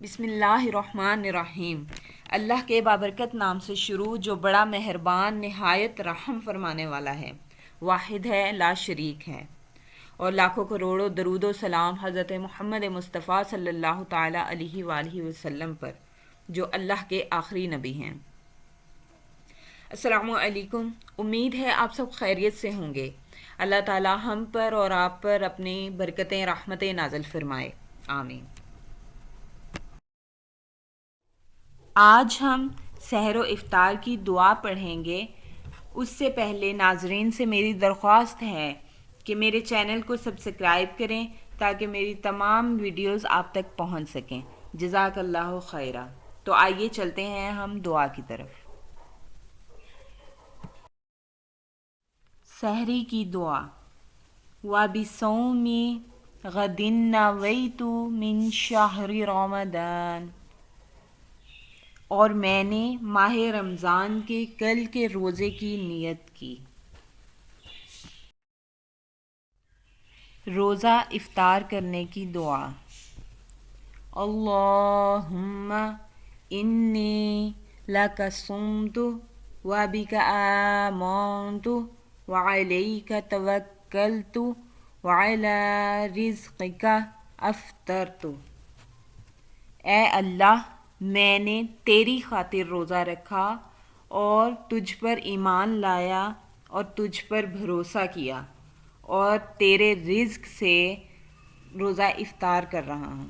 بسم اللہ الرحمن الرحیم۔ اللہ کے بابرکت نام سے شروع جو بڑا مہربان نہایت رحم فرمانے والا ہے، واحد ہے، لا شریک ہے، اور لاکھوں کروڑوں درود و سلام حضرت محمد مصطفیٰ صلی اللہ تعالیٰ علیہ وآلہ وسلم پر جو اللہ کے آخری نبی ہیں۔ السلام علیکم، امید ہے آپ سب خیریت سے ہوں گے۔ اللہ تعالیٰ ہم پر اور آپ پر اپنی برکتیں رحمتیں نازل فرمائے، آمین۔ آج ہم سحر و افطار کی دعا پڑھیں گے۔ اس سے پہلے ناظرین سے میری درخواست ہے کہ میرے چینل کو سبسکرائب کریں تاکہ میری تمام ویڈیوز آپ تک پہنچ سکیں۔ جزاک اللہ خیرہ۔ تو آئیے چلتے ہیں ہم دعا کی طرف۔ سحری کی دعا۔ وَبِصَوْمِ غَدٍ نَوَیْتُ مِن شَہْرِ رَمَضَان، اور میں نے ماہ رمضان کے کل کے روزے کی نیت کی۔ روزہ افطار کرنے کی دعا۔ اللہم انی لک صمت وبک آمنت وعلیک توکلت وعلی رزقک افطرت۔ اے اللہ، میں نے تیری خاطر روزہ رکھا اور تجھ پر ایمان لایا اور تجھ پر بھروسہ کیا، اور تیرے رزق سے روزہ افطار کر رہا ہوں۔